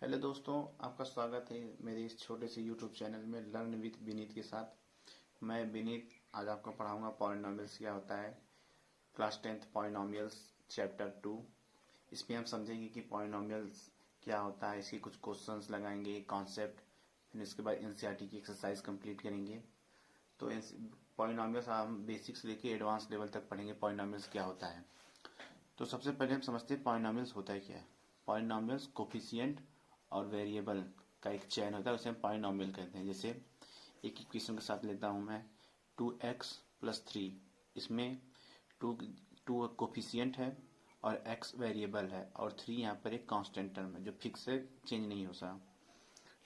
Hello दोस्तों, आपका स्वागत है मेरे इस छोटे से यूट्यूब चैनल में लर्न विद विनीत के साथ। मैं विनीत आज आपको पढ़ाऊंगा पॉलिनोमियल्स क्या होता है। Class 10th polynomials chapter 2। इसमें हम समझेंगे कि पॉलिनोमियल्स क्या होता है, इसके कुछ क्वेश्चंस लगाएंगे, कॉन्सेप्ट, फिर इसके बाद एनसीईआरटी की एक्सरसाइज कंप्लीट करेंगे। तो पॉलिनोमियल्स हम बेसिक से लेके एडवांस लेवल तक पढ़ेंगे पॉलिनोमियल्स क्या होता है। तो सबसे पहले हम समझते हैं पॉलिनोमियल्स होता है क्या है। पॉलिनोमियल्स कोफिशिएंट और वेरिएबल का एक चैन होता है, उसे हम पॉलिनोमियल कहते हैं। जैसे एक इक्वेशन के साथ लेता हूं मैं 2x+3। इसमें टू टू कोफिशिएंट है और x वेरिएबल है और 3 यहाँ पर एक कांस्टेंट टर्म है जो फिक्स है, चेंज नहीं हो सकता।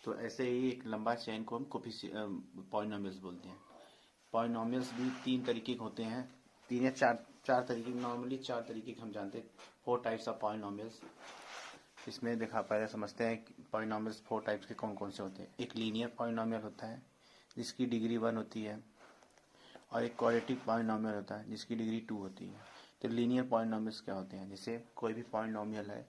तो ऐसे ही एक लंबा चैन को हम पॉलिनोमियल्स बोलते हैं। पॉलिनोमियल्स भी तीन तरीके के होते हैं, तीन या चार चार तरीके, नॉर्मली चार तरीके के हम जानते हैं। 4 टाइप्स ऑफ पॉलिनोमियल्स। इसमें देखा पहले समझते हैं पॉलिनोमियल्स 4 टाइप्स के कौन कौन से होते हैं। एक लीनियर पॉलिनोमियल होता है जिसकी डिग्री 1 होती है, और एक क्वाड्रेटिक पॉलिनोमियल होता है जिसकी डिग्री 2 होती है। तो लीनियर पॉलिनोमियल्स क्या होते हैं, जैसे कोई भी पॉलिनोमियल है,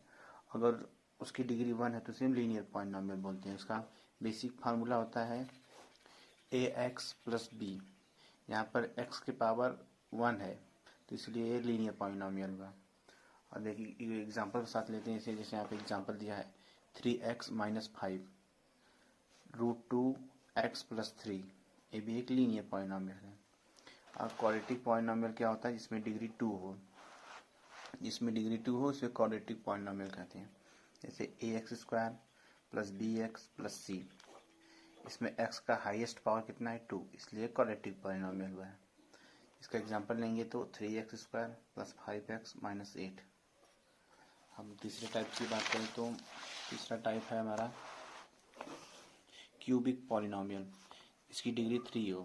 अगर उसकी डिग्री 1 है तो उसे हम लीनियर पॉलिनोमियल बोलते हैं। उसका बेसिक फार्मूला होता है ax+b। यहाँ पर x की पावर 1 है तो इसलिए ये लीनियर पॉलिनोमियल हुआ। और देखिए एग्जांपल के साथ लेते हैं इसे। जैसे यहाँ पे एग्जांपल दिया है 3x-5 √2x+3। ये भी एक लीनियर पॉलिनोमियल है। और क्वाड्रेटिक पॉलिनोमियल क्या होता है, जिसमें डिग्री 2 हो, इसे क्वाड्रेटिक पॉलिनोमियल कहते हैं। जैसे ax² + bx+c। इसमें x का हाईएस्ट पावर कितना है, 2, इसलिए क्वाड्रेटिक पॉलिनोमियल हुआ है। इसका एग्जांपल लेंगे तो 3x² + 5x - 8। हम तीसरे टाइप की बात करें तो तीसरा टाइप है हमारा क्यूबिक पॉलिनोमियल। इसकी डिग्री 3 हो।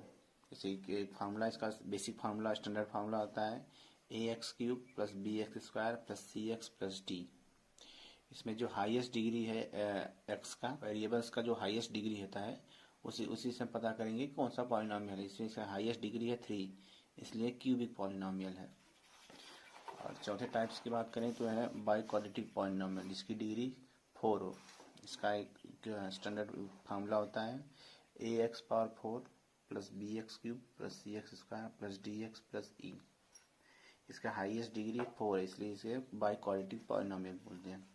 जैसे एक फार्मूला, इसका बेसिक फार्मूला, स्टैंडर्ड फार्मूला होता है ax³ + bx² + cx+d। इसमें जो हाईएस्ट डिग्री है x का, वेरिएबल्स का जो हाईएस्ट डिग्री होता है उसी से हम पता करेंगे कौन सा पॉलिनोमियल है। इसमें इसका हाईएस्ट डिग्री है 3, इसलिए क्यूबिक पॉलिनोमियल है। और चौथे टाइप्स की बात करें तो है बाई क्वाड्रेटिक पॉलिनोमियल, जिसकी डिग्री 4 हो। इसका एक स्टैंडर्ड फार्मूला होता है ax⁴ + bx³ + cx² + dx + e। इसका हाईएस्ट डिग्री 4 है, इसलिए इसे बाई क्वाड्रेटिक पॉलिनोमियल बोलते हैं।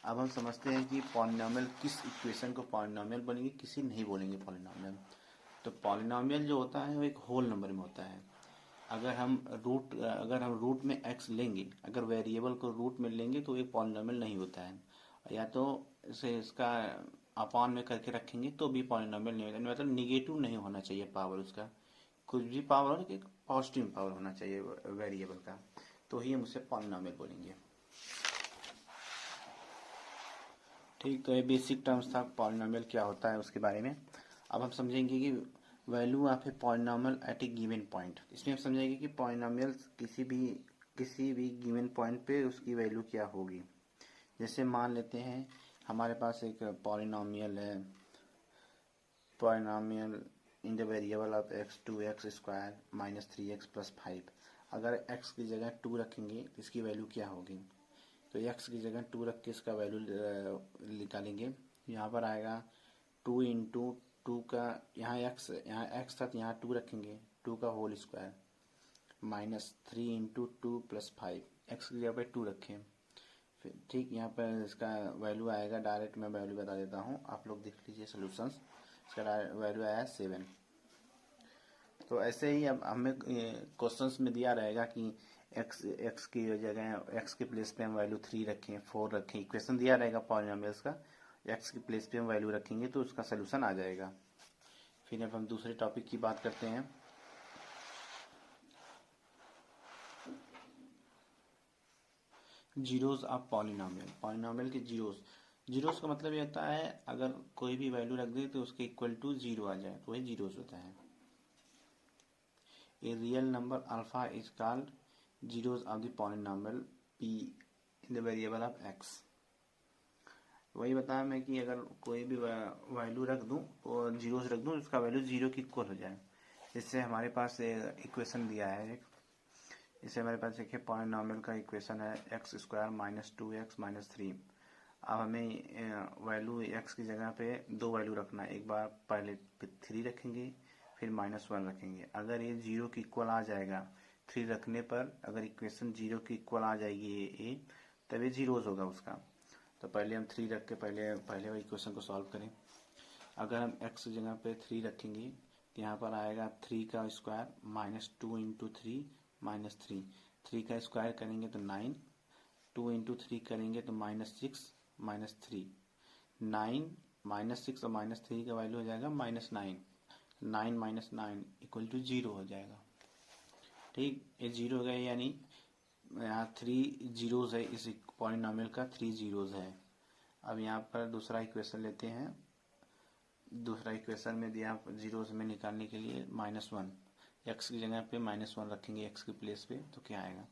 अब हम समझते हैं कि पॉलिनोमियल किस इक्वेशन को पॉलिनोमियल बोलेंगे, किसी नहीं बोलेंगे पॉलिनोमियल। तो पॉलिनोमियल जो होता है वो एक होल नंबर में होता है। अगर हम रूट में x लेंगे, अगर वेरिएबल को रूट में लेंगे तो एक पॉलिनोमियल नहीं होता है। या तो इसे इसका अपॉन में करके रखेंगे तो भी पॉलिनोमियल नहीं होता, मतलब निगेटिव नहीं होना चाहिए पावर उसका। कुछ भी पावर हो, एक पॉजिटिव पावर होना चाहिए वेरिएबल का, तो ही हम उसे पॉलिनोमियल बोलेंगे। ठीक, तो ये बेसिक टर्म्स था पॉलिनोमियल क्या होता है उसके बारे में। अब हम समझेंगे कि value of a polynomial at a given point. इसमें हम समझेंगे कि पॉलिनोमियल किसी भी गिवन पॉइंट पे उसकी वैल्यू क्या होगी। जैसे मान लेते हैं हमारे पास एक पॉलिनोमियल है, polynomial in the variable of x 2x² - 3x + 5। अगर x की जगह 2 रखेंगे तो इसकी वैल्यू क्या होगी। तो x की जगह 2 रख के इसका वैल्यू निकालेंगे। यहाँ पर आएगा 2 × 2 का, यहाँ x था तो यहाँ 2 रखेंगे, 2 का होल स्क्वायर -3 × 2 + 5। x की जगह पे 2 रखें। फिर ठीक यहाँ पर इसका वैल्यू आएगा, डायरेक्ट मैं वैल्यू बता देता हूँ, आप लोग देख लीजिए सोल्यूशंस। इसका वैल्यू आया 7। तो ऐसे ही अब हमें क्वेश्चंस में दिया रहेगा कि x की जगह, x के प्लेस पे हम वैल्यू 3 रखें, 4 रखें। इक्वेशन दिया रहेगा पॉलिनोमियल्स का, x के प्लेस पे हम वैल्यू रखेंगे तो उसका सोल्यूशन आ जाएगा। फिर अब हम दूसरे टॉपिक की बात करते हैं। Zeros of polynomial. पॉलिनोमियल के जीरोस का मतलब ये होता है अगर कोई भी वैल्यू रख दे तो उसके इक्वल टू 0 आ जाए तो वही जीरोस होता है। A real number alpha is called zeros of the polynomial p in the variable of x। वही बताया मैं कि अगर कोई भी वैल्यू रख दूं और जीरोस रख दूं, उसका वैल्यू 0 की इक्वल हो जाए। इससे हमारे पास इक्वेशन दिया है एक, इससे हमारे पास देखिए पॉलिनोमियल का इक्वेशन है x² - 2x - 3। अब हमें वैल्यू x की जगह पे दो वैल्यू रखना है। एक बार पहले 3 रखेंगे, फिर -1 रखेंगे। अगर ये 0 के इक्वल आ जाएगा 3 रखने पर, अगर इक्वेशन 0 के इक्वल आ जाएगी ये तब ये जीरोज होगा उसका। तो पहले हम 3 रख के पहले वाले इक्वेशन को सॉल्व करें। अगर हम x की जगह पे 3 रखेंगे तो यहाँ पर आएगा 3 का स्क्वायर -2 इंटू 3 -3। 3 का स्क्वायर करेंगे तो 9, 2 इंटू 3 करेंगे तो -6 -3। 9 -6 और -3 का वैल्यू हो जाएगा -9। 9 -9 इक्वल टू 0 हो जाएगा। ठीक, ये 0 हो गया, यानी यहाँ 3 जीरोज है, इस पॉलिनॉमियल का 3 जीरोज है। अब यहाँ पर दूसरा इक्वेशन लेते हैं। दूसरा इक्वेशन में दिया जीरोज में निकालने के लिए -1, x की जगह पे -1 रखेंगे x की प्लेस पे, तो क्या आएगा,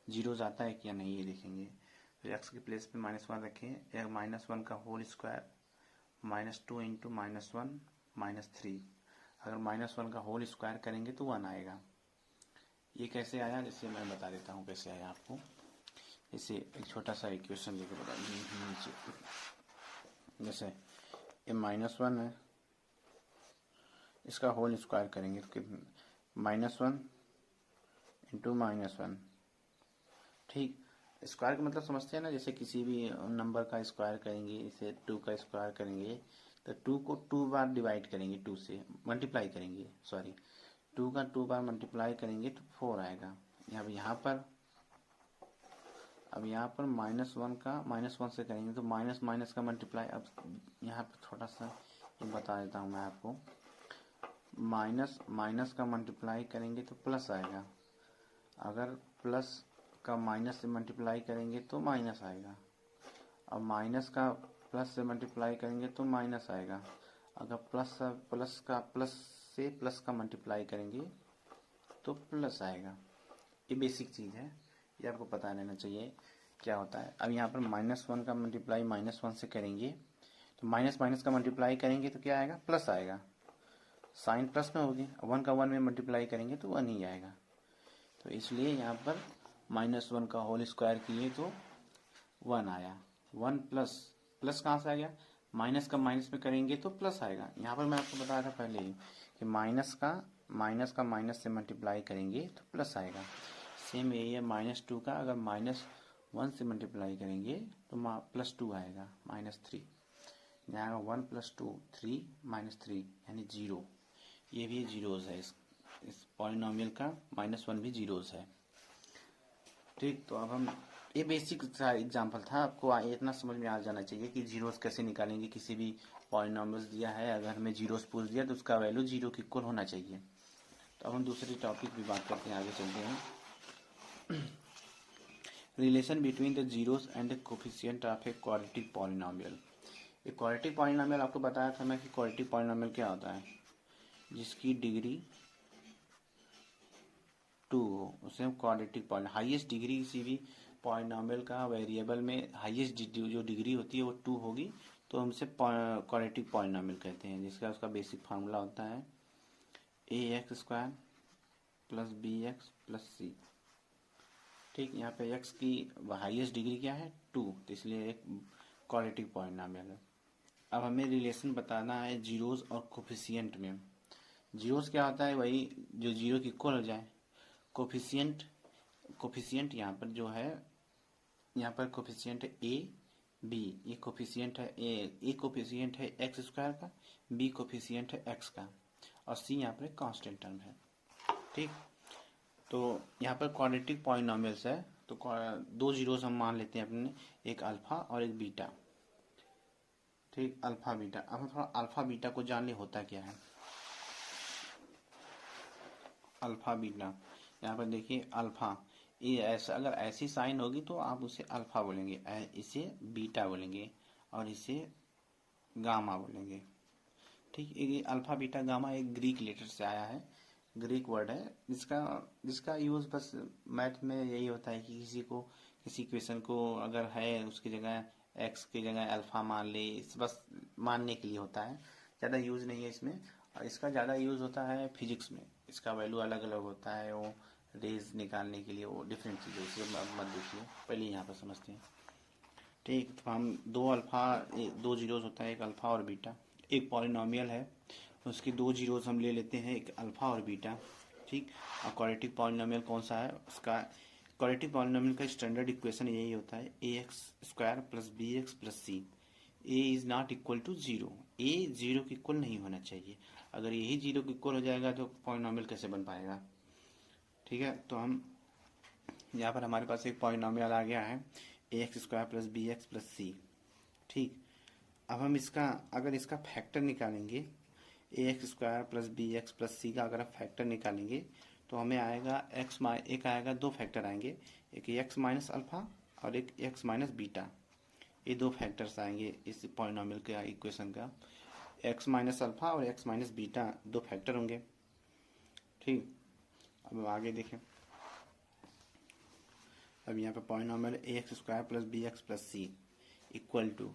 जीरोज आता है क्या नहीं ये देखेंगे। तो x की प्लेस पे -1 रखें, -1 का होल स्क्वायर -2 इंटू -1 -3। अगर -1 का होल स्क्वायर करेंगे तो 1 आएगा। ये कैसे आया, जैसे मैं बता देता हूँ कैसे आया आपको। इसे एक छोटा सा इक्वेशन लेके बता नीचे, जैसे ये -1 है, इसका होल स्क्वायर करेंगे तो -1 इंटू -1। ठीक, स्क्वायर का मतलब समझते हैं ना, जैसे किसी भी नंबर का स्क्वायर करेंगे, इसे 2 का स्क्वायर करेंगे तो 2 को 2 बार डिवाइड करेंगे, 2 से मल्टीप्लाई करेंगे, सॉरी 2 का 2 बार मल्टीप्लाई करेंगे तो 4 आएगा। यहाँ पर अब यहाँ पर -1 का -1 से करेंगे तो माइनस का मल्टीप्लाई। अब यहाँ पर थोड़ा सा ये बता देता हूँ मैं आपको, माइनस का मल्टीप्लाई करेंगे तो प्लस आएगा। अगर प्लस का माइनस से मल्टीप्लाई करेंगे तो माइनस आएगा। अब माइनस का प्लस से मल्टीप्लाई करेंगे तो माइनस आएगा। अगर प्लस से प्लस का मल्टीप्लाई करेंगे तो प्लस आएगा। ये बेसिक चीज़ है, ये आपको पता रहना चाहिए क्या होता है। अब यहाँ पर -1 का मल्टीप्लाई -1 से करेंगे तो माइनस का मल्टीप्लाई करेंगे तो क्या आएगा, प्लस आएगा। साइन प्लस में होगी, 1 का 1 में मल्टीप्लाई करेंगे तो 1 ही आएगा। तो इसलिए यहाँ पर -1 का होल स्क्वायर किए तो 1 आया। 1 प्लस कहाँ से आ गया, माइनस का माइनस में करेंगे तो प्लस आएगा। यहाँ पर मैं आपको बताया था पहले ही कि माइनस का माइनस से मल्टीप्लाई करेंगे तो प्लस आएगा। सेम यही है -2 का, अगर -1 से मल्टीप्लाई करेंगे तो +2 आएगा, -3। यहाँ 1 + 2 3 -3 यानी 0। ये भी जीरोज है, इस पॉलिनॉमियल का -1 भी जीरोज है। ठीक, तो अब हम, ये बेसिक सा एग्जांपल था, आपको इतना समझ में आ जाना चाहिए कि जीरोस कैसे निकालेंगे। किसी भी पॉलिनॉमियल्स दिया है, अगर हमें जीरोस पूछ दिया तो उसका वैल्यू 0 के इक्वल होना चाहिए। तो अब हम दूसरी टॉपिक भी बात करते हैं, आगे चलते हैं। Relation between the zeros and the coefficient of a quadratic polynomial. ये क्वाड्रेटिक पॉलिनॉमियल आपको बताया था मैं कि क्वाड्रेटिक पॉलिनॉमियल क्या होता है, जिसकी डिग्री 2 हो, उसे हम क्वाड्रेटिक पॉलिनॉमियल। हाईएस्ट डिग्री किसी भी पॉलिनॉमियल का वेरिएबल में हाईएस्ट जो डिग्री होती है वो 2 होगी, तो हम इसे क्वाड्रेटिक पॉलिनॉमियल कहते हैं, जिसका उसका बेसिक फार्मूला होता है ax² + bx + c। ठीक, यहाँ पे x की हाईएस्ट डिग्री क्या है, 2, तो इसलिए एक क्वाड्रेटिक पॉलिनॉमियल है। अब हमें रिलेशन बताना है जीरोस और कोफिशिएंट में। जीरोस क्या होता है, वही जो 0 के इक्वल हो जाए। कोफिशिएंट यहाँ पर जो है, यहाँ पर कोफिशिएंट है a b, ये कोफिशिएंट है a कोफिशिएंट है x² का, b कोफिशिएंट है x का, और c यहाँ पर कांस्टेंट टर्म है। ठीक, तो यहाँ पर क्वाड्रेटिक पॉलिनॉमियल्स है, तो 2 जीरोस हम मान लेते हैं अपने, एक अल्फा और एक बीटा। ठीक, अल्फा बीटा। अब हम थोड़ा अल्फा बीटा को जान ले होता क्या है। अल्फा बीटा, यहाँ पर देखिए अल्फा, ये ऐसा, अगर ऐसी साइन होगी तो आप उसे अल्फा बोलेंगे, इसे बीटा बोलेंगे, और इसे गामा बोलेंगे। ठीक, ये अल्फा बीटा गामा एक ग्रीक लेटर से आया है, ग्रीक वर्ड है, जिसका यूज बस मैथ में यही होता है कि किसी क्वेश्चन को अगर है उसकी जगह एक्स की जगह अल्फा मान ले, बस मानने के लिए होता है, ज़्यादा यूज नहीं है इसमें। और इसका ज़्यादा यूज होता है फिजिक्स में, इसका वैल्यू अलग अलग होता है, वो रेज निकालने के लिए, वो डिफरेंट चीज़ है, उसे मत देखिए, पहले यहाँ पर समझते हैं। ठीक, तो हम दो जीरोस होता है, एक अल्फा और बीटा। एक पॉलिनॉमियल है, उसकी दो जीरोस हम ले लेते हैं, एक अल्फा और बीटा। ठीक, और क्वाड्रेटिक पॉलिनॉमियल कौन सा है उसका? क्वाड्रेटिक पॉलिनॉमियल का स्टैंडर्ड इक्वेशन यही होता है, a x square plus B x plus c. A is not equal to zero, a zero के इक्वल नहीं होना चाहिए। अगर यही जीरो के इक्वल हो जाएगा तो पॉलिनॉमियल कैसे बन पाएगा? ठीक है, तो हम यहाँ पर हमारे पास एक पॉलिनॉमियल आ गया है, a x square plus B x plus c. ठीक, अब हम इसका अगर इसका फैक्टर निकालेंगे, a x square plus B x plus c का अगर आप फैक्टर निकालेंगे तो हमें आएगा एक आएगा, दो फैक्टर आएंगे, एक एक्स माइनस अल्फा और एक एक्स माइनस बीटा। ये दो फैक्टर्स आएंगे इस पॉलिनॉमियल का इक्वेशन का, एक्स माइनस अल्फा और एक्स माइनस बीटा दो फैक्टर होंगे। ठीक, अब आगे देखें। अब यहाँ पे polynomial A x square plus B x plus C equal to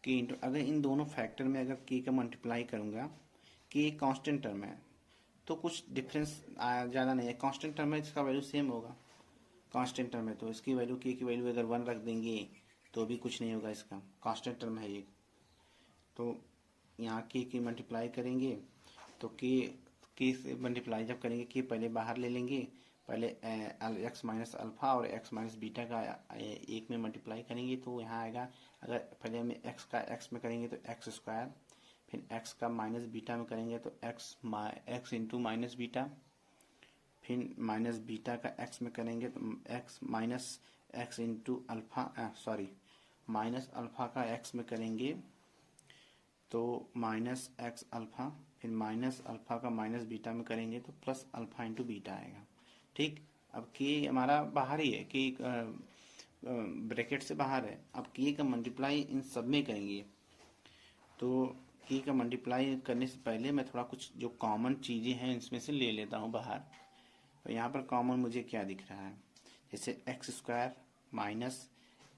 K into, अगर इन दोनों फैक्टर में अगर के का मल्टीप्लाई करूँगा, के कांस्टेंट टर्म है तो कुछ डिफरेंस ज़्यादा नहीं है, कांस्टेंट टर्म है इसका वैल्यू सेम होगा। कांस्टेंट टर्म है तो इसकी वैल्यू, के की वैल्यू अगर 1 रख देंगे तो भी कुछ नहीं होगा, इसका कांस्टेंट टर्म है ये। तो यहाँ के की मल्टीप्लाई करेंगे तो के से मल्टीप्लाई जब करेंगे, के पहले बाहर ले लेंगे, पहले एक्स माइनस अल्फा और एक्स माइनस बीटा का एक में मल्टीप्लाई करेंगे तो यहाँ आएगा, अगर पहले हम एक्स का एक्स में करेंगे तो एक्स स्क्वायर, फिर एक्स का माइनस बीटा में करेंगे तो एक्स इंटू माइनस बीटा, फिर माइनस बीटा का एक्स में करेंगे तो x minus x into alpha, sorry minus alpha का एक्स में करेंगे तो माइनस एक्स अल्फा, फिर माइनस अल्फा का माइनस बीटा में करेंगे तो प्लस अल्फा इंटू बीटा आएगा। ठीक, अब के हमारा बाहर ही है, के ब्रैकेट से बाहर है। अब के का मल्टीप्लाई इन सब में करेंगे तो के का मल्टीप्लाई करने से पहले मैं थोड़ा कुछ जो कॉमन चीज़ें हैं इसमें से ले लेता हूँ बाहर। तो यहाँ पर कॉमन मुझे क्या दिख रहा है, जैसे x square minus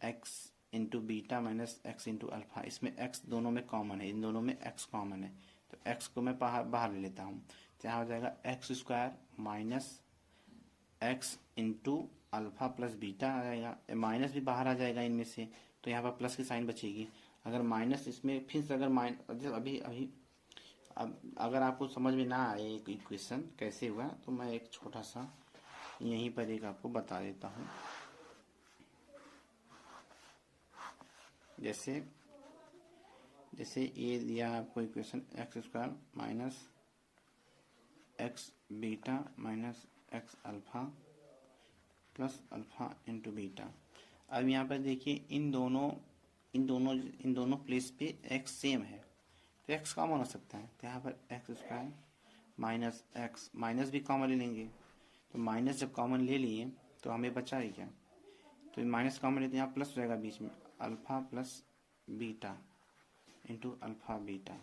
x into beta minus x into alpha, इसमें एक्स दोनों में कॉमन है, इन दोनों में एक्स कॉमन है तो एक्स को मैं बाहर ले लेता हूँ। तो यहाँ हो जाएगा x square minus x into alpha plus beta आ जाएगा, माइनस भी बाहर आ जाएगा इनमें से तो यहाँ पर प्लस की साइन बचेगी। अगर माइनस इसमें फिर से अगर अभी अभी अब अगर आपको समझ में ना आए एक इक्वेशन कैसे हुआ तो मैं एक छोटा सा यहीं पर एक आपको बता देता हूँ। जैसे ये दिया आपको equation x square minus x beta minus x alpha plus alpha into beta. अब यहाँ पर देखिए इन दोनों प्लेस पे एक्स सेम है तो एक्स कॉमन हो सकता है, तो यहाँ पर x square minus x, minus भी कॉमन ले लेंगे तो माइनस जब कॉमन ले लिए तो हमें बचा है क्या, तो माइनस कॉमन लेते यहाँ प्लस हो जाएगा बीच में, alpha plus beta into alpha beta.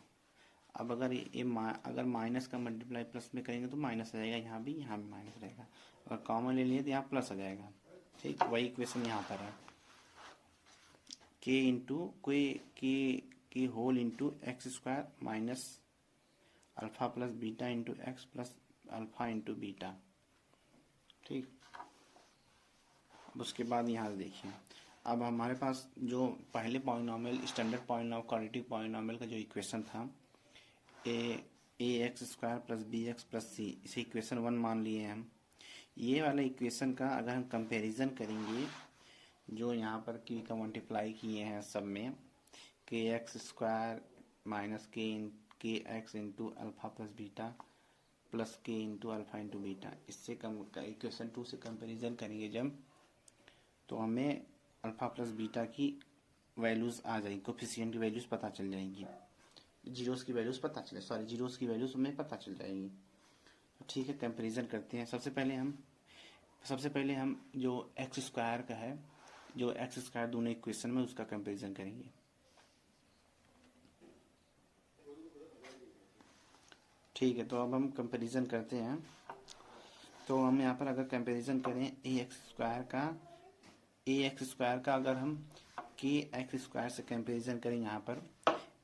अब अगर माइनस का मल्टीप्लाई प्लस में करेंगे तो माइनस आ जाएगा, यहाँ भी माइनस रहेगा, अगर कॉमन ले लिए तो यहाँ प्लस आ जाएगा। ठीक, वही इक्वेशन यहाँ पर है, के into K whole into X square minus alpha plus beta into x plus alpha into beta. ठीक, उसके बाद यहाँ देखिए, अब हमारे पास जो पहले polynomial standard polynomial quadratic polynomial का जो इक्वेशन था, a x square plus B x plus c, इसे इक्वेशन 1 मान लिए हम। ये वाला इक्वेशन का अगर हम कंपैरिजन करेंगे, जो यहाँ पर की का मल्टीप्लाई किए हैं सब में, के एक्स स्क्वायर माइनस के x into alpha plus beta plus के इंटू अल्फा इंटू बीटा, इससे कम इक्वेशन 2 से कंपैरिजन करेंगे जब, तो हमें अल्फा प्लस बीटा की वैल्यूज़ आ जाएगी, कोफिशिएंट की वैल्यूज़ पता चल जाएंगी, जीरोस की वैल्यूज़ जीरोस की वैल्यूज़ हमें पता चल जाएगी। तो ठीक है, कंपैरिजन करते हैं। सबसे पहले हम जो एक्स स्क्वायर का है, जो एक्स स्क्वायर दोनों इक्वेशन में उसका कंपैरिजन करेंगे। ठीक है, तो अब हम कंपैरिजन करते हैं। तो हम यहाँ पर अगर कंपैरिजन करें ए एक्स स्क्वायर का अगर हम के एक्स स्क्वायर से कंपैरिजन करें, यहाँ पर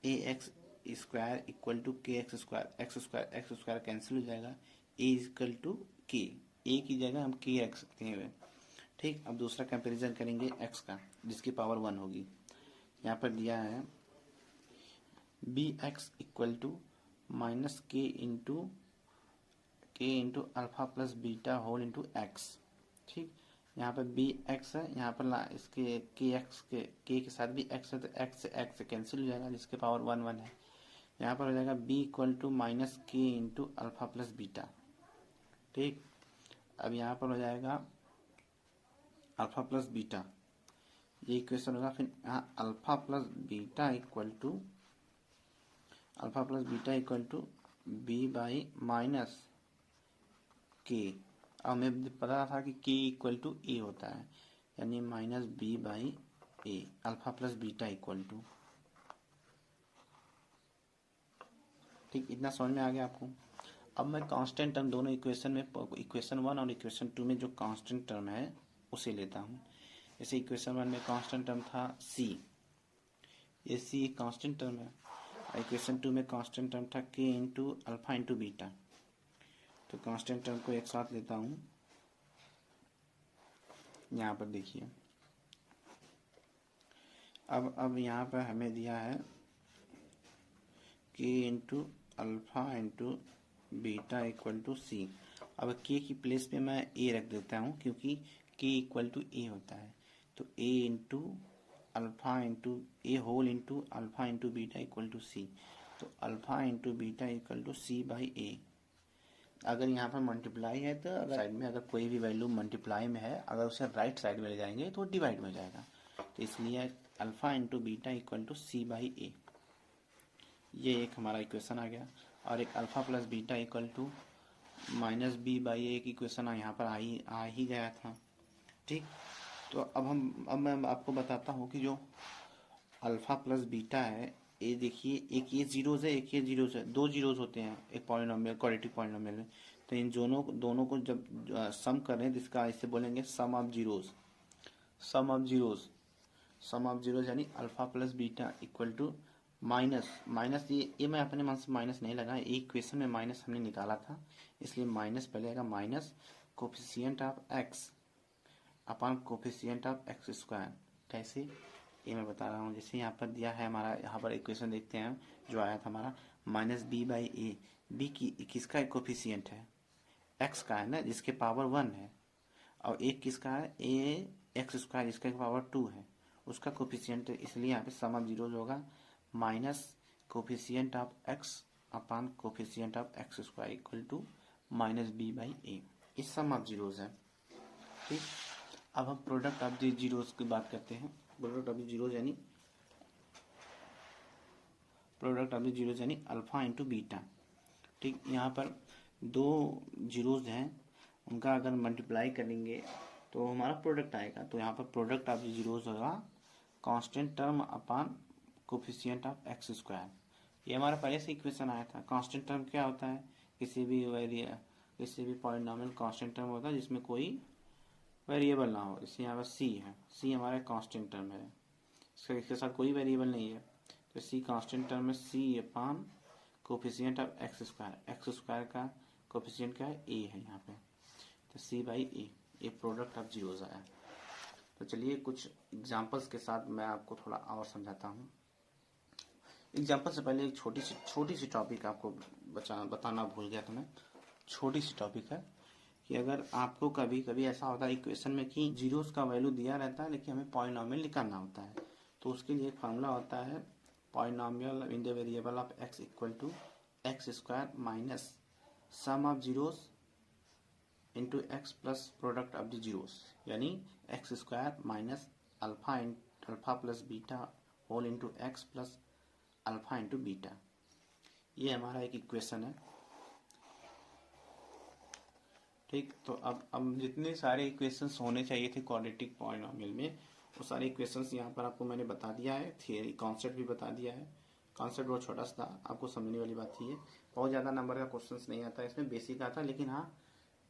ए एक्स स्क्वायर इक्वल टू के एक्स स्क्वायर कैंसिल हो जाएगा, ए इक्वल टू के, ए की जगह हम के रख सकते हैं। ठीक, अब दूसरा कंपैरिजन करेंगे एक्स का जिसकी पावर 1 होगी, यहाँ पर दिया है b x equal to minus के into alpha plus beta whole into x. ठीक, यहाँ पर बी एक्स है, यहाँ पर इसके के एक्स के साथ भी एक्स है, तो एक्स से एक्स कैंसिल हो जाएगा, जिसके पावर 1 है। यहाँ पर हो जाएगा बी इक्वल टू माइनस के इंटू अल्फा प्लस बीटा। ठीक, अब यहाँ पर हो जाएगा अल्फा प्लस बीटा, ये इक्वेशन होगा। फिर यहाँ alpha plus beta equal to B by minus K. अब हमें पता था कि के इक्वल टू ए होता है, यानी minus B by A alpha plus beta equal to. ठीक, इतना समझ में आ गया आपको। अब मैं कांस्टेंट टर्म दोनों इक्वेशन में, इक्वेशन 1 और इक्वेशन 2 में जो कांस्टेंट टर्म है उसे लेता हूँ। जैसे इक्वेशन 1 में कांस्टेंट टर्म था सी, ये सी कांस्टेंट टर्म है। इक्वेशन 2 में कांस्टेंट टर्म था के इंटू अल्फा इंटू बीटा। तो कांस्टेंट टर्म को एक साथ लेता हूँ। यहाँ पर देखिए, अब यहाँ पर हमें दिया है के into alpha into beta equal to c. अब के की प्लेस पे मैं ए रख देता हूँ, क्योंकि के इक्वल टू ए होता है। तो a into alpha into a whole into alpha into beta equal to c. तो alpha into beta equal to c by a. अगर यहाँ पर मल्टीप्लाई है तो साइड में अगर कोई भी वैल्यू मल्टीप्लाई में है, अगर उसे राइट साइड में ले जाएंगे तो डिवाइड में जाएगा। तो इसलिए alpha into beta equal to c by a, ये एक हमारा इक्वेशन आ गया। और एक alpha plus beta equal to minus B by a की इक्वेशन यहाँ पर आ ही गया था। ठीक, तो अब मैं आपको बताता हूँ कि जो अल्फा प्लस बीटा है, ये देखिए एक ये जीरोज है, एक ये जीरोज है, दो जीरोज होते हैं एक पॉलिनोमियल, क्वाड्रेटिक पॉलिनोमियल में। तो इन दोनों को जब सम करें तो इसका इसे बोलेंगे सम ऑफ जीरोज यानी alpha plus beta equal to minus ये मैं अपने मन से माइनस नहीं लगा, एक इक्वेशन में माइनस हमने निकाला था, इसलिए माइनस पहले आएगा, minus coefficient of x upon coefficient of x square. कैसे, ये मैं बता रहा हूँ। जैसे यहाँ पर दिया है हमारा, यहाँ पर इक्वेशन देखते हैं जो आया था हमारा, minus B by A. B की किसका कोफिशिएंट है, एक्स का है ना, जिसके पावर 1 है। और एक किसका है, ए एक्स स्क्वायर, जिसका पावर 2 है, उसका कोफिशिएंट। इसलिए यहाँ पे सम ऑफ जीरोज होगा minus coefficient of x upon coefficient of x square equal to minus B by a. इस सम ऑफ जीरोज है। ठीक, अब हम प्रोडक्ट ऑफ दी जीरोज की बात करते हैं। प्रोडक्ट ऑफ द जीरोज यानी अल्फा इंटू बीटा। ठीक, यहाँ पर दो जीरोज हैं, उनका अगर मल्टीप्लाई करेंगे तो हमारा प्रोडक्ट आएगा। तो यहाँ पर प्रोडक्ट ऑफ द जीरोज होगा constant term upon coefficient of x square. ये हमारा पहले से इक्वेशन आया था। कांस्टेंट टर्म क्या होता है, किसी भी पॉलिनोमियल कांस्टेंट टर्म होता है जिसमें कोई वेरिएबल ना हो। इसलिए यहाँ पर सी है, सी हमारा कांस्टेंट टर्म है, इसके साथ कोई वेरिएबल नहीं है। तो सी कांस्टेंट टर्म है, c upon coefficient of x square का कोफिशिएंट क्या है, ए है यहाँ पे। तो सी बाई ए, ये प्रोडक्ट ऑफ जीरोज आया। तो चलिए कुछ एग्जांपल्स के साथ मैं आपको थोड़ा और समझाता हूँ। एग्जांपल से पहले एक छोटी सी टॉपिक आपको बताना भूल गया था मैं। छोटी सी टॉपिक है कि अगर आपको कभी कभी ऐसा होता है इक्वेशन में कि जीरोस का वैल्यू दिया रहता है, लेकिन हमें पॉलिनोमियल निकालना होता है, तो उसके लिए एक फार्मूला होता है, polynomial in the variable of x equal to x square minus sum of zeros into x plus product of the zeros, यानी x square minus alpha plus beta whole into x plus alpha into beta. ये हमारा एक equation है। ठीक, तो अब जितने सारे इक्वेशंस होने चाहिए थे क्वाड्रेटिक पॉलिनोमियल में, वो सारे इक्वेशंस यहाँ पर आपको मैंने बता दिया है, थियरी कॉन्सेप्ट भी बता दिया है। कॉन्सेप्ट बहुत छोटा सा था, आपको समझने वाली बात थी। बहुत ज़्यादा नंबर का क्वेश्चंस नहीं आता इसमें, बेसिक आता है। लेकिन हाँ,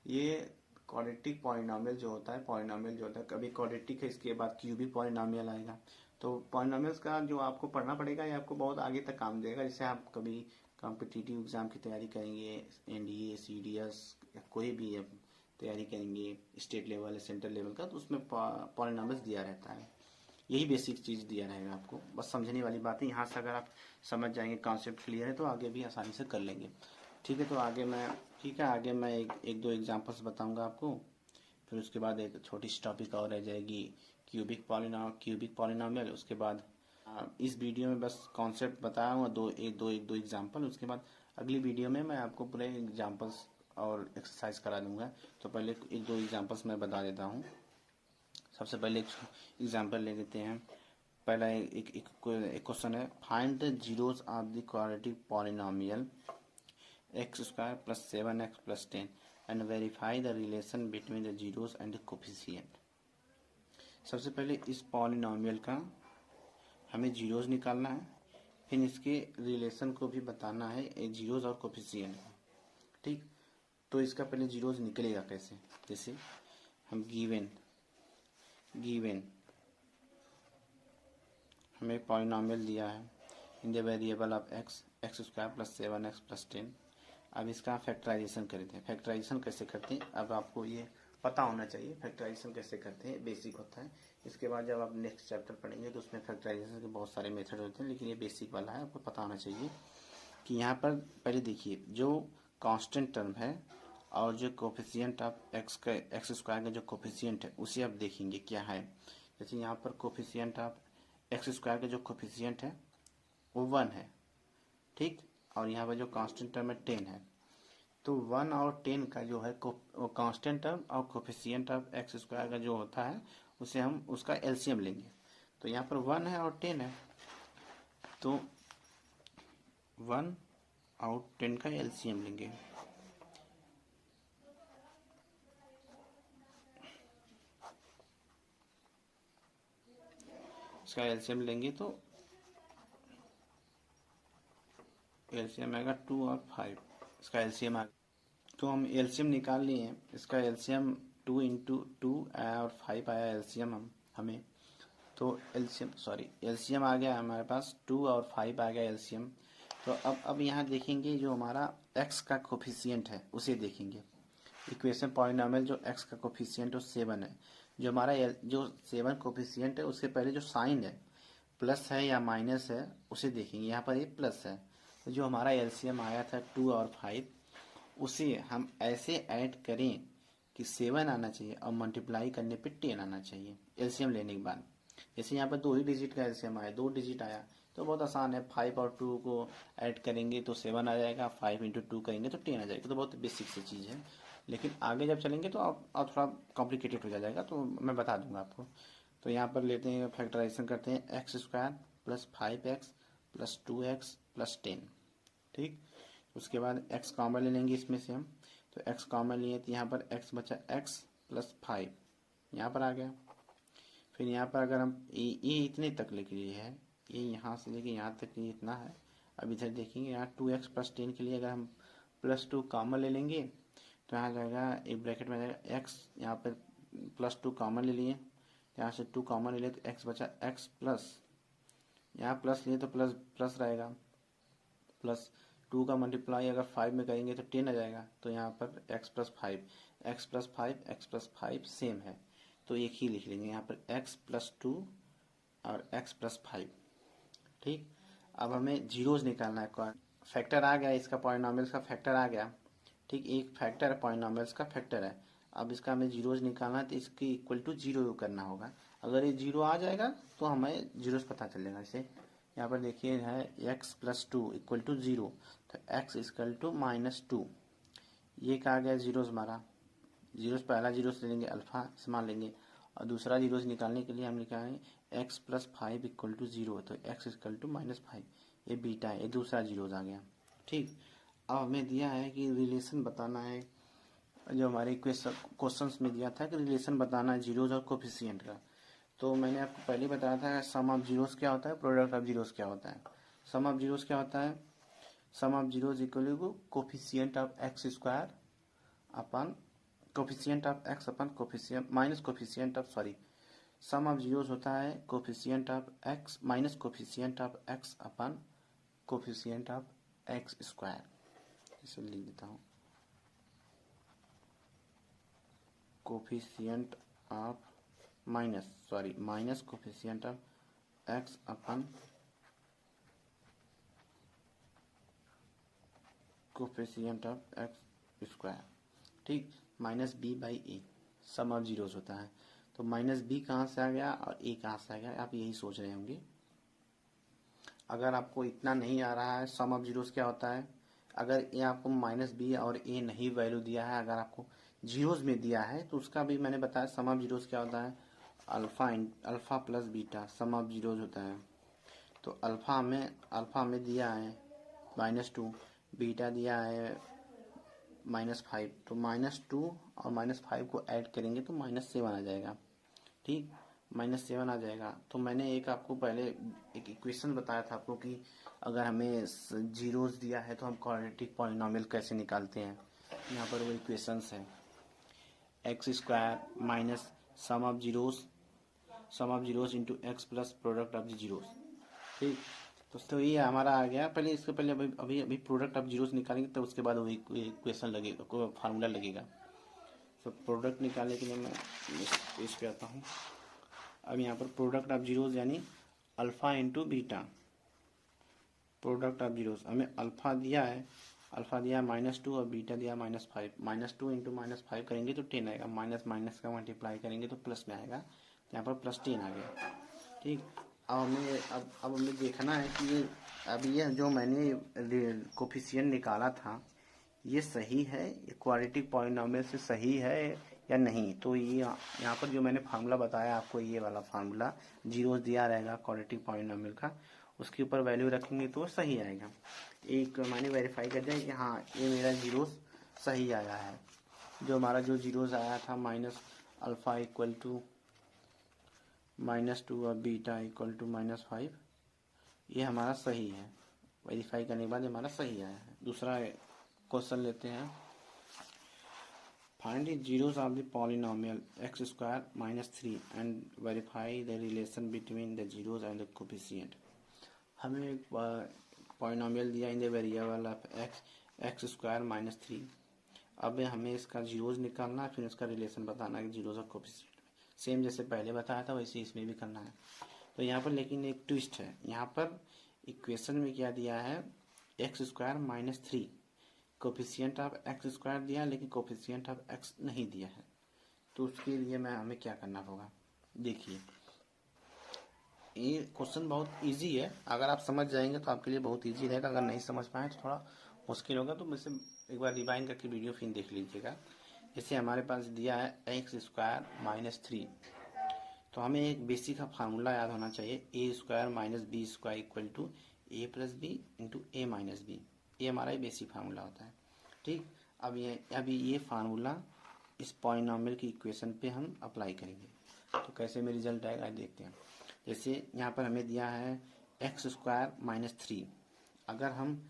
ये क्वाड्रेटिक पॉलिनोमियल जो होता है, कभी क्वाड्रेटिक है, इसके बाद क्यूबिक पॉलिनोमियल आएगा। तो पॉलिनोमियल्स का जो आपको पढ़ना पड़ेगा, ये आपको बहुत आगे तक काम देगा। जैसे आप कभी कॉम्पिटिटिव एग्जाम की तैयारी करेंगे, एनडीए, सीडीएस, कोई भी तैयारी करेंगे स्टेट लेवल सेंट्रल लेवल का, तो उसमें पॉलिनोमियल्स दिया रहता है। यही बेसिक चीज़ दिया रहेगा आपको, बस समझने वाली बात है। यहाँ से अगर आप समझ जाएंगे, कॉन्सेप्ट क्लियर है, तो आगे भी आसानी से कर लेंगे। ठीक है, तो आगे मैं एक दो एग्जांपल्स बताऊंगा आपको, फिर उसके बाद एक छोटी सी टॉपिक और रह जाएगी, क्यूबिक पॉलिनॉमियल। उसके बाद इस वीडियो में बस कॉन्सेप्ट बताया हूँ, एक दो एग्जांपल। उसके बाद अगली वीडियो में मैं आपको पूरे एग्जांपल्स और एक्सरसाइज करा दूंगा। तो पहले एक दो एग्जांपल्स मैं बता देता हूँ। सबसे पहले एक एग्जांपल ले लेते हैं। पहला एक क्वेश्चन है, find the zeros of the quadratic polynomial x square plus 7x plus 10 and verify the relation between the zeros and the coefficient. सबसे पहले इस पॉलिनॉमियल का हमें जीरोस निकालना है, फिर इसके रिलेशन को भी बताना है, जीरोस और कोफिशिएंट का। ठीक, तो इसका पहले जीरोस निकलेगा कैसे। जैसे हम गिवन हमें पॉलिनॉमियल दिया है इन the variable of x square plus 7x plus 10। अब इसका फैक्टराइजेशन करते हैं। फैक्टराइजेशन कैसे करते हैं अब आपको ये पता होना चाहिए, फैक्टराइजेशन कैसे करते हैं, बेसिक होता है। इसके बाद जब आप नेक्स्ट चैप्टर पढ़ेंगे तो उसमें फैक्टराइजेशन के बहुत सारे मेथड होते हैं, लेकिन ये बेसिक वाला है, आपको पता होना चाहिए कि यहाँ पर पहले देखिए, जो कांस्टेंट टर्म है और जो कोफिशिएंट ऑफ एक्स स्क्वायर का जो कोफिशिएंट है उसे आप देखेंगे क्या है। जैसे यहाँ पर कोफिशिएंट ऑफ एक्स स्क्वायर का जो कोफिशिएंट है वो 1 है, ठीक, और यहाँ पर जो कांस्टेंट टर्म है 10 है। तो 1 और 10 का जो है कांस्टेंट टर्म और कोफिशिएंट ऑफ एक्स स्क्वायर का जो होता है उसे हम उसका एलसीएम लेंगे। तो यहाँ पर 1 है और 10 है, तो 1 और 10 का एलसीएम लेंगे। इसका एलसीएम लेंगे तो एलसीएम आएगा 2 और 5, इसका एलसीएम आ, तो हम एलसीएम निकाल लिए हैं। इसका एलसीएम 2 इंटू 2 आया और 5 आया एलसीएम हमें। तो एलसीएम आ गया हमारे पास 2 और 5 आ गया एलसीएम। तो अब यहाँ देखेंगे जो हमारा x का कोफिशिएंट है उसे देखेंगे। इक्वेशन पॉलिनॉमियल जो x का कोफिशिएंट है 7 है। जो हमारा जो 7 कोफिशिएंट है उसके पहले जो साइन है प्लस है या माइनस है उसे देखेंगे। यहाँ पर ये प्लस है, तो जो हमारा एलसीएम आया था 2 और 5 उसे हम ऐसे ऐड करें कि 7 आना चाहिए और मल्टीप्लाई करने पे 10 आना चाहिए एलसीएम लेने के बाद। जैसे यहाँ पर 2 ही डिजिट का एलसीएम आया, 2 डिजिट आया तो बहुत आसान है, 5 और 2 को ऐड करेंगे तो 7 आ जाएगा, 5 इंटू 2 करेंगे तो 10 आ जाएगा। तो बहुत बेसिक सी चीज़ है, लेकिन आगे जब चलेंगे तो आप थोड़ा कॉम्प्लिकेटेड हो जाएगा, तो मैं बता दूंगा आपको। तो यहाँ पर लेते हैं, फैक्टराइजेशन करते हैं, x square plus 5x plus 2x plus 10, ठीक। उसके बाद x कॉमन ले लेंगे इसमें से हम, तो x कॉमन लिए तो यहाँ पर x बचा x प्लस 5 यहाँ पर आ गया। फिर यहाँ पर अगर हम ये इतने तक लिख लिए है, ये यहाँ से लेके यहाँ तक ये इतना है। अब इधर देखेंगे यहाँ 2x प्लस 10 के लिए अगर हम प्लस 2 कॉमन ले लेंगे तो यहाँ जाएगा एक ब्रैकेट में जाएगा x, यहाँ पर प्लस 2 कॉमन ले लिए, यहाँ से 2 कॉमन ले लिए तो x बचा x प्लस, यहाँ प्लस लिए तो प्लस प्लस रहेगा, प्लस 2 का मल्टीप्लाई अगर 5 में करेंगे तो 10 आ जाएगा। तो यहाँ पर x plus 5 x plus 5 x plus 5 same है, तो एक ही लिख लेंगे यहाँ पर x प्लस 2 और x प्लस 5, ठीक। अब हमें जीरोज निकालना है, फैक्टर आ गया इसका, पॉलिनॉमियल्स का फैक्टर आ गया, ठीक। एक फैक्टर है, पॉलिनॉमियल्स का फैक्टर है। अब इसका हमें जीरोज निकालना है तो इसकी इक्वल टू 0 करना होगा। अगर ये 0 आ जाएगा तो हमें जीरोज पता चलेगा। इसे यहाँ पर देखिए है x प्लस 2 इक्वल टू 0, तो x इक्वल टू -2, ये कहा गया जीरोज हमारा। जीरोज पहला जीरोज ले लेंगे, अल्फा इस्तेमाल लेंगे, और दूसरा जीरोज निकालने के लिए हम निकालेंगे x प्लस 5 इक्वल टू 0, तो x इक्वल टू -5, ये बीटा है, ये दूसरा जीरोज आ गया, ठीक। अब हमें दिया है कि रिलेशन बताना है, जो हमारे क्वेश्चंस में दिया था कि रिलेशन बताना है जीरोज और कोफिशिएंट का। तो मैंने आपको पहले बताया था सम ऑफ जीरोस क्या होता है, प्रोडक्ट ऑफ जीरोस क्या होता है। सम ऑफ जीरोस क्या होता है, sum of zeros equal to coefficient of x square upon coefficient of x upon coefficient minus coefficient of sum of zeros होता है coefficient of x minus coefficient of x upon coefficient of x square. इसे लिख देता हूँ, coefficient of minus coefficient of x upon coefficient of x square, ठीक, minus B by a, sum of zeros होता है। तो माइनस बी कहाँ से आ गया और ए कहाँ से आ गया, आप यही सोच रहे होंगे। अगर आपको इतना नहीं आ रहा है सम ऑफ जीरोस क्या होता है, अगर ये आपको माइनस बी और ए नहीं वैल्यू दिया है, अगर आपको जीरोस में दिया है तो उसका भी मैंने बताया सम ऑफ जीरोस क्या होता है, alpha plus beta some of zeros होता है। तो अल्फा में दिया है -2, बीटा दिया है -5, तो -2 और -5 को ऐड करेंगे तो -7 आ जाएगा, ठीक, -7 आ जाएगा। तो मैंने एक आपको पहले एक इक्वेशन बताया था आपको कि अगर हमें जीरोस दिया है तो हम क्वाड्रेटिक पॉलिनॉमियल कैसे निकालते हैं। यहाँ पर वो इक्वेशंस है, x square minus sum of zeros into x plus product of the zeros, ठीक। तो ये हमारा आ गया। पहले इसके पहले अभी प्रोडक्ट ऑफ जीरोस निकालेंगे तो उसके बाद वही इक्वेशन लगेगा, कोई फार्मूला लगेगा। तो प्रोडक्ट निकालने के लिए मैं इस पे आता हूँ। अब यहाँ पर प्रोडक्ट ऑफ जीरोस यानी alpha into beta, product of zeros हमें अल्फा दिया है -2 और बीटा दिया -5। -2 इंटू -5 करेंगे तो 10 आएगा, माइनस माइनस का मल्टीप्लाई करेंगे तो प्लस में आएगा, तो यहाँ पर +10 आ गया, ठीक। अब हमें देखना है कि ये जो मैंने कोफिशिएंट निकाला था ये सही है, ये क्वाड्रेटिक पॉलिनॉमियल से सही है या नहीं। तो ये यहाँ पर जो मैंने फार्मूला बताया आपको, ये वाला फार्मूला जीरोस दिया रहेगा क्वाड्रेटिक पॉलिनॉमियल का, उसके ऊपर वैल्यू रखेंगे तो वो सही आएगा। एक मैंने वेरीफाई कर दिया कि हाँ ये मेरा जीरोस सही आया है। जो हमारा जो जीरोस आया था -अल्फा इक्वल टू -2 और बीटा इक्वल टू -5, ये हमारा सही है। वेरीफाई करने के बाद हमारा सही आया है। दूसरा क्वेश्चन लेते हैं, find the zeros of the polynomial x square -3 and verify the relation between the zeros and the coefficient. हमें एक पॉलिनॉमियल दिया इन the variable of x square -3। अब हमें इसका जीरोस निकालना है, फिर इसका रिलेशन बताना है जीरोस और कोफिशिएंट। सेम जैसे पहले बताया था वैसे इसमें भी करना है। तो यहाँ पर लेकिन एक ट्विस्ट है, यहाँ पर इक्वेशन में क्या दिया है, x square -3, coefficient of x square दिया है लेकिन कोफिशिएंट ऑफ एक्स नहीं दिया है। तो उसके लिए हमें क्या करना होगा, देखिए ये क्वेश्चन बहुत इजी है, अगर आप समझ जाएंगे तो आपके लिए बहुत इजी रहेगा, अगर नहीं समझ पाए तो थोड़ा मुश्किल होगा। तो मुझसे एक बार रिवाइंड करके वीडियो फिर देख लीजिएगा। जैसे हमारे पास दिया है एक्स स्क्वायर -3, तो हमें एक बेसिक का फार्मूला याद होना चाहिए, a square minus b square equal to a plus b into a minus b. ये हमारा बेसिक फार्मूला होता है, ठीक। अभी ये फार्मूला इस पॉलिनॉमियल की इक्वेशन पे हम अप्लाई करेंगे तो कैसे में रिजल्ट आएगा देखते हैं। जैसे यहाँ पर हमें दिया है एक्स स्क्वायर -3, अगर हम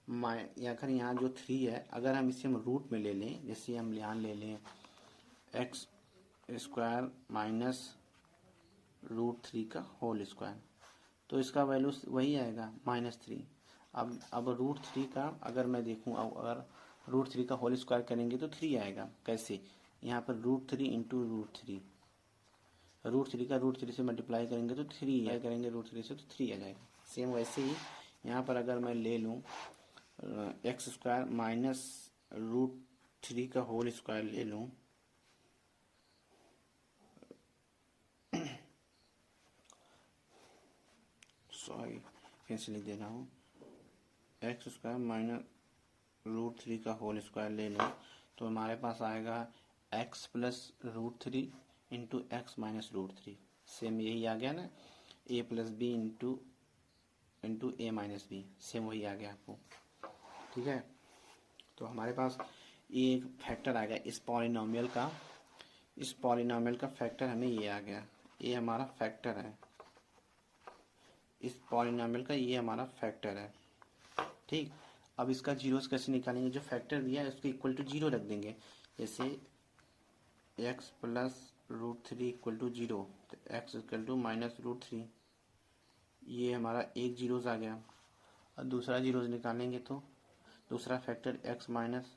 अगर यहाँ जो 3 है अगर हम इसे हम रूट में ले लें, जैसे हम यहाँ ले लें एक्स स्क्वायर माइनस √3 का होल स्क्वायर, तो इसका वैल्यू वही आएगा -3। अब √3 का अगर मैं देखूं, अगर √3 का होल स्क्वायर करेंगे तो 3 आएगा। कैसे, यहाँ पर √3 इंटू √3, √3 का √3 से मल्टीप्लाई करेंगे तो 3 है, करेंगे √3 से तो 3 आ जाएगा। सेम वैसे ही यहाँ पर अगर मैं ले लूँ एक्स स्क्वायर माइनस √3 का होल स्क्वायर ले लूँ, सॉरी फिर से लिख दे रहा हूँ, एक्स स्क्वायर माइनस √3 का होल स्क्वायर ले लूँ तो हमारे पास आएगा x plus √3 into x minus √3। Same यही आ गया ना, ए plus b into a minus B, same वही आ गया आपको, ठीक है। तो हमारे पास ये एक फैक्टर आ गया इस पॉलिनॉमियल का फैक्टर हमें ये आ गया, ये हमारा फैक्टर है इस पॉलिनॉमियल का, ये हमारा फैक्टर है, ठीक। अब इसका जीरोस कैसे निकालेंगे, जो फैक्टर दिया है उसको इक्वल टू 0 रख देंगे। जैसे x प्लस √3 इक्वल टू 0, तो x इक्वल टू -√3, ये हमारा एक जीरोस आ गया। और दूसरा जीरोस निकालेंगे तो दूसरा factor x minus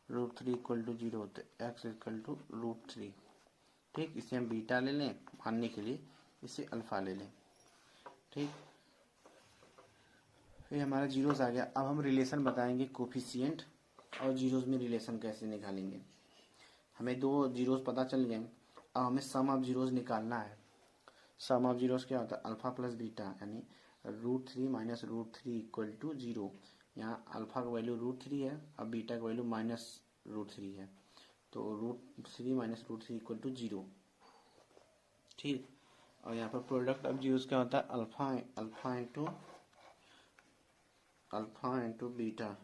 √3 equal to 0, तो x इक्वल टू √3, ठीक, इसे हम बीटा ले लें मानने के लिए, इसे अल्फा ले लें। ठीक, ये हमारा जीरोस आ गया। अब हम रिलेशन बताएंगे कोफिशिएंट और जीरोस में रिलेशन कैसे निकालेंगे। हमें दो जीरोस पता चल गए, अब हमें सम ऑफ जीरोस निकालना है। सम ऑफ जीरोस क्या होता है? अल्फा प्लस बीटा, यानी √3 माइनस √3 इक्वल टू 0। यहाँ अल्फा का वैल्यू √3 है, अब बीटा का वैल्यू माइनस √3 है, तो √3 माइनस √3 इक्वल टू 0। ठीक, और यहाँ पर प्रोडक्ट ऑफ जीरोस क्या होता है? Alpha into beta,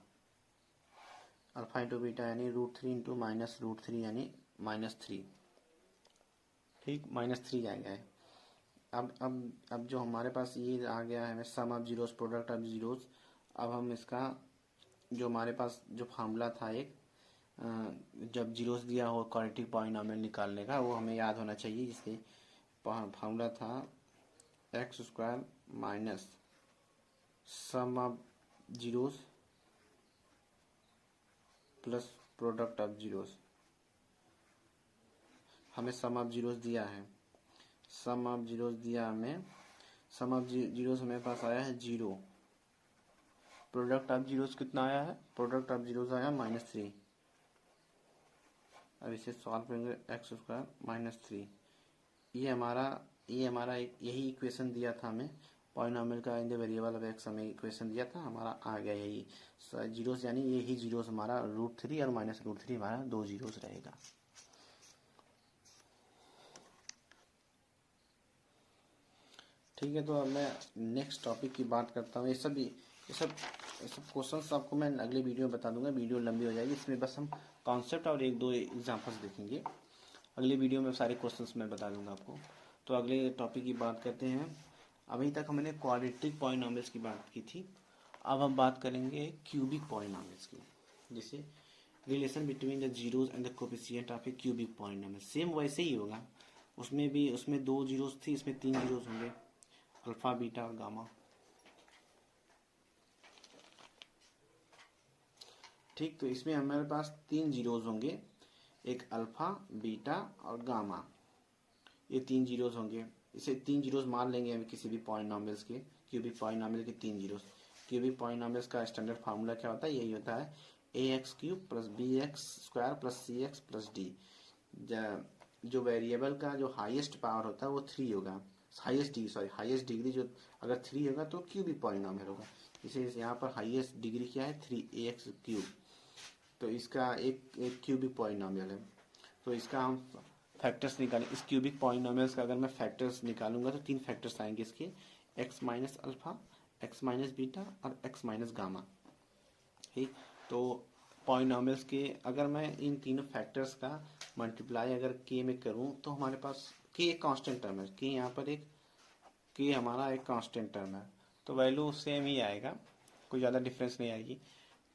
alpha into beta यानी √3 इंटू माइनस √3 यानी -3। ठीक, -3 आ गया है। अब जो हमारे पास ये आ गया है sum of zeros, product of zeros. अब हम इसका जो हमारे पास जो फार्मूला था एक, जब जीरोस दिया हो क्वाड्रेटिक पॉलिनॉमियल निकालने का, वो हमें याद होना चाहिए। जिससे फार्मूला था x² minus sum of zeros plus product of zeros. हमें सम ऑफ जीरोस दिया है, सम ऑफ जीरोस दिया हमें, सम ऑफ जीरोस हमेरे पास आया है 0। प्रोडक्ट ऑफ जीरोस कितना आया है? प्रोडक्ट ऑफ जीरोस आया -3। अब इसे सॉल्व करेंगे, x² -3। ये हमारा यही इक्वेशन दिया था हमें पॉलिनॉमियल का इन द वेरिएबल ऑफ x। हमें इक्वेशन दिया था, हमारा आ गया यही जीरोस, यानी यही जीरोस हमारा √3 और माइनस √3 हमारा दो जीरोस रहेगा। ठीक है, तो अब मैं नेक्स्ट टॉपिक की बात करता हूँ। ये सब क्वेश्चंस आपको मैं अगले वीडियो में बता दूंगा, वीडियो लंबी हो जाएगी। इसमें बस हम कॉन्सेप्ट और एक दो एग्जांपल्स देखेंगे। अगले वीडियो में सारे क्वेश्चंस मैं बता दूंगा आपको। तो अगले टॉपिक की बात करते हैं। अभी तक हमने क्वाड्रेटिक पॉलिनॉमियल्स की बात की थी, अब हम बात करेंगे क्यूबिक पॉलिनॉमियल्स की। जैसे relation between the zeros and the coefficient of A cubic polynomial, same वैसे ही होगा। उसमें दो जीरोस थी, इसमें 3 जीरोस होंगे, अल्फा बीटा और गामा। ठीक, तो इसमें हमारे पास 3 जीरोस होंगे, एक अल्फा बीटा और गामा, ये 3 जीरोस होंगे। इसे 3 जीरोस मान लेंगे हम किसी भी पॉलिनॉमियल्स के, क्यूबिक पॉलिनॉमियल के 3 जीरोस। क्यूबिक पॉलिनॉमियल्स का स्टैंडर्ड फार्मूला क्या होता है? यही होता है ax³ + bx² + cx + d। जो वेरिएबल का जो हाईएस्ट पावर होता है वो 3 होगा, हाईएस्ट डिग्री जो अगर 3 होगा तो क्यूबिक पॉलिनॉमियल होगा। इसे यहाँ पर हाईएस्ट डिग्री क्या है? 3ax³। तो इसका एक क्यूबिक पॉलिनॉमियल है। तो इसका हम फैक्टर्स निकालें। इस क्यूबिक पॉलिनॉमियल्स का अगर मैं फैक्टर्स निकालूंगा तो 3 फैक्टर्स आएंगे इसके, x minus alpha, x minus beta और x माइनस गामा। ठीक, तो पॉलिनॉमियल्स के अगर मैं इन तीनों फैक्टर्स का मल्टीप्लाई अगर k में करूं तो हमारे पास k एक कांस्टेंट टर्म है, k यहाँ पर k हमारा एक कांस्टेंट टर्म है, तो वैल्यू सेम ही आएगा, कोई ज़्यादा डिफरेंस नहीं आएगी।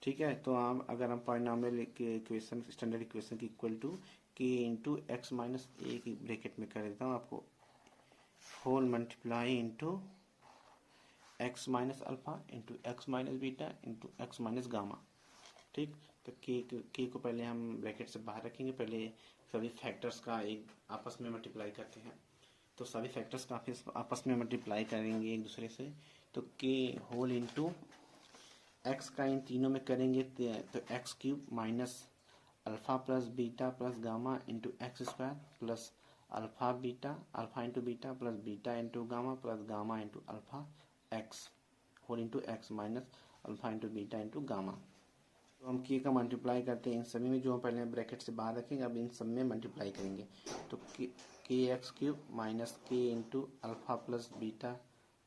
ठीक है, तो हम अगर हम पॉलिनॉमियल के इक्वेशन, स्टैंडर्ड इक्वेशन की equal to k into x minus a की ब्रैकेट में कर देता हूँ आपको, whole multiply into x minus alpha into x minus beta into x minus gamma. ठीक, तो के को पहले हम ब्रैकेट से बाहर रखेंगे, पहले सभी फैक्टर्स का एक आपस में मल्टीप्लाई करते हैं। तो सभी फैक्टर्स का आपस में मल्टीप्लाई करेंगे एक दूसरे से, तो के होल इंटू एक्स का इन तीनों में करेंगे तो x³ minus alpha plus beta plus gamma into x² plus alpha into beta plus beta into gamma plus gamma into alpha X whole into x minus alpha into beta into gamma. तो हम के का multiply करते हैं इन सभी में, जो हम पहले ब्रैकेट से बाहर रखेंगे, अब इन सब में मल्टीप्लाई करेंगे। तो kx³ minus k into alpha plus beta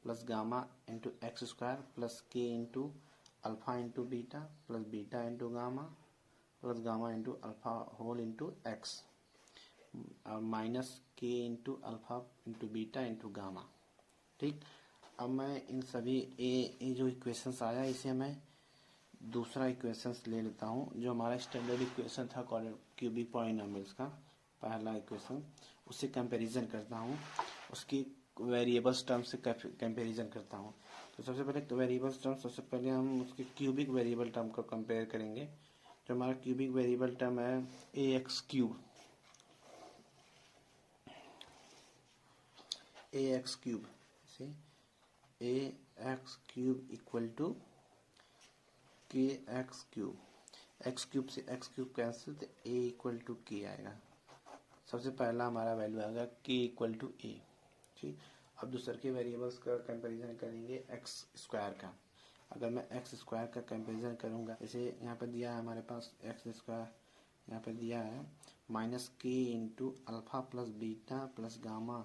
plus gamma into x² plus k into alpha into beta plus beta into gamma plus gamma into alpha whole into x minus के into alpha into beta into gamma. ठीक, अब मैं इन सभी ये जो equations आया, इसे मैं दूसरा इक्वेशंस ले लेता हूँ, जो हमारा स्टैंडर्ड इक्वेशन था क्यूबिक पॉलिनॉमियल्स का पहला इक्वेशन, उससे कंपैरिजन करता हूँ, उसकी वेरिएबल्स टर्म से कंपैरिजन करता हूँ। तो सबसे पहले वेरिएबल्स टर्म, सबसे पहले हम उसके क्यूबिक वेरिएबल टर्म को कंपेयर करेंगे। जो हमारा क्यूबिक वेरिएबल टर्म है ax³, ए एक्स क्यूब से ए एक्स क्यूब इक्वल टू के एक्स क्यूब, एक्स क्यूब से एक्स क्यूब कैंसिल तो ए इक्वल टू के आएगा। सबसे पहला हमारा वैल्यू आएगा के इक्वल टू ए। ठीक, अब दूसरे के वेरिएबल्स का कंपैरिजन करेंगे एक्स स्क्वायर का। अगर मैं एक्स स्क्वायर का कंपैरिजन करूंगा, जैसे यहाँ पर दिया है हमारे पास एक्स स्क्वायर, यहाँ पर दिया है माइनस के into alpha plus beta plus gamma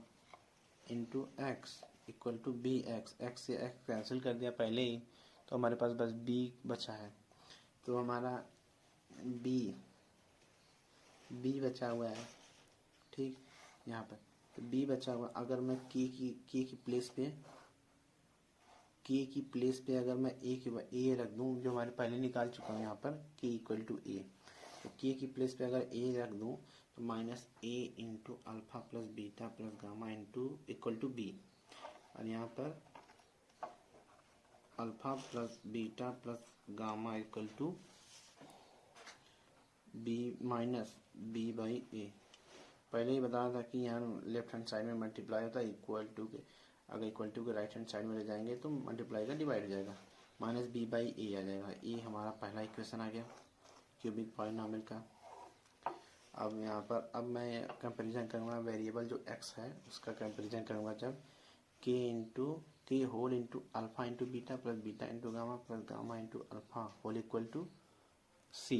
into X equal to B X. X से एक्स कैंसिल कर दिया पहले ही, तो हमारे पास बस बी बचा है। तो हमारा बी बचा हुआ है। ठीक, यहाँ पर तो बी बचा हुआ। अगर मैं के की प्लेस पे अगर मैं ए रख दूं, जो हमारे पहले निकाल चुका हूँ यहाँ पर के इक्वल टू ए, तो के की प्लेस पे अगर ए रख दूं तो minus a into alpha plus beta plus gamma into equal to b, और यहाँ पर alpha plus beta plus gamma equal to b minus B by a. पहले ही बताया था कि यहाँ लेफ्ट हैंड साइड में मल्टीप्लाई होता है इक्वल टू के, अगर equal to k right hand side में ले जाएंगे तो मल्टीप्लाई का डिवाइड हो जाएगा, माइनस बी बाई ए आ जाएगा। ए हमारा पहला इक्वेशन आ गया क्यूबिक पॉलिनॉमियल का। अब यहाँ पर अब मैं कंपैरिजन करूँगा वेरिएबल जो एक्स है उसका कंपैरिजन करूँगा, जब k whole into alpha into beta plus beta into gamma plus gamma into alpha whole equal to c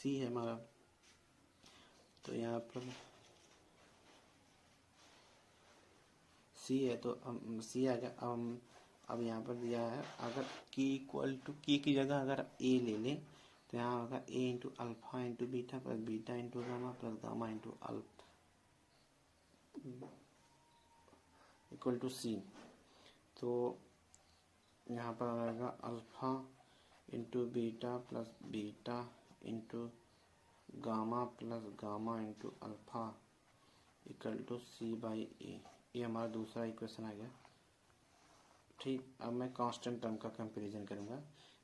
है हमारा। तो यहाँ पर सी है तो सी आ गया। अब यहाँ पर दिया है अगर के इक्वल टू के की जगह अगर ए ले लें तो यहाँ होगा a into alpha into beta plus beta into gamma plus gamma into alpha equal to c. तो यहाँ पर आएगा alpha into beta plus beta into gamma plus gamma into alpha equal to c by a. ये हमारा दूसरा equation आ गया। ठीक, अब मैं कांस्टेंट टर्म का कंपैरिजन करूँगा।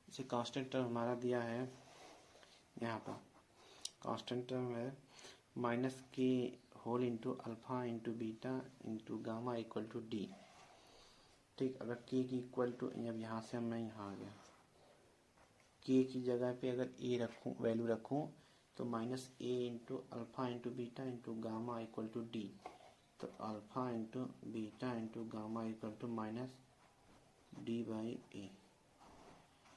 इसे कांस्टेंट टर्म हमारा दिया है, यहाँ पर कांस्टेंट टर्म है minus K whole into alpha into beta into gamma equal to D. ठीक, अगर के की इक्वल टू, अब यहाँ से मैं यहाँ आ गया, के की जगह पे अगर ए रखूँ वैल्यू रखूँ तो minus a into alpha into beta into gamma equal to d, तो alpha into beta into gamma equal to minus d by a.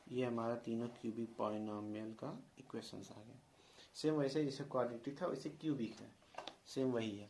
ये हमारा तीनों क्यूबिक पॉलिनॉमियल का इक्वेशंस आ गया। सेम वैसे जैसे क्वाड्रेटिक था वैसे क्यूबिक है, सेम वही है।